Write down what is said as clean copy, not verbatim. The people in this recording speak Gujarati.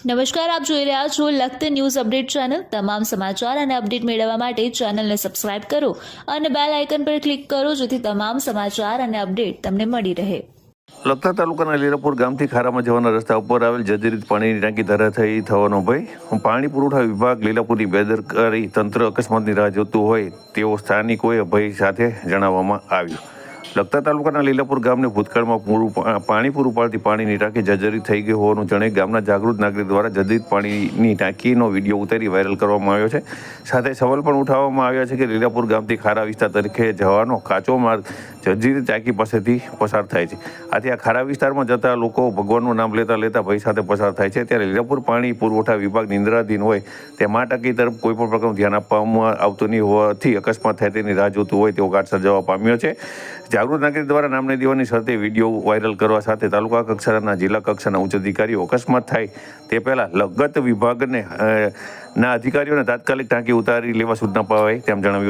નમસ્કાર, આપ જોઈ રહ્યા છો લખત ન્યૂઝ અપડેટ ચેનલ। તમામ સમાચાર અને અપડેટ મેળવવા માટે ચેનલને સબસ્ક્રાઇબ કરો અને બેલ આઇકન પર ક્લિક કરો જેથી તમામ સમાચાર અને અપડેટ તમને મળી રહે। લખતર તાલુકાના લીલાપુર ગામથી ખારામાં જવાના રસ્તા ઉપર આવેલ જર્જરિત પાણીની ટાંકી ધરાશાયી થવાનો ભય। પાણી પુરવઠા વિભાગ લીલાપુરની બેદરકારી તંત્ર અકસ્માતની રાહ જોતું હોય તેવો સ્થાનિકોએ ભય સાથે જણાવવામાં આવ્યું। લખતર તાલુકાના લીલાપુર ગામને ભૂતકાળમાં પાણી પૂરું પાડતી પાણીની ટાંકી જર્જરિત થઈ ગઈ હોવાનું જણાઈ ગામના જાગૃત નાગરિક દ્વારા જર્જરિત પાણીની ટાંકીનો વિડીયો ઉતારી વાયરલ કરવામાં આવ્યો છે। સાથે સવાલ પણ ઉઠાવવામાં આવ્યા છે કે લીલાપુર ગામથી ખારા વિસ્તાર તરીકે જવાનો કાચો માર્ગ જર્જરિત ટાંકી પાસેથી પસાર થાય છે। આથી આ ખારા વિસ્તારમાં જતા લોકો ભગવાનનું નામ લેતા લેતા ભય સાથે પસાર થાય છે। ત્યારે લીલાપુર પાણી પુરવઠા વિભાગ નિંદ્રાધીન હોય તેમ આ ટાંકી તરફ કોઈ પણ પ્રકારનું ધ્યાન આપવામાં આવતું નહીં હોવાથી અકસ્માત થાય તેની રાહ જોતું હોય તેવો ગાઢ સર્જાવા પામ્યો છે। જાગૃત નાગરિક દ્વારા નામ નહીં દેવાની શરતે વિડીયો વાયરલ કરવા સાથે તાલુકા કક્ષાના જિલ્લા કક્ષાના ઉચ્ચ અધિકારીઓ અકસ્માત થાય તે પહેલા લગત વિભાગને ના અધિકારીઓને તાત્કાલિક ટાંકી ઉતારી લેવા સૂચના અપાવાઈ તેમ જણાવ્યું।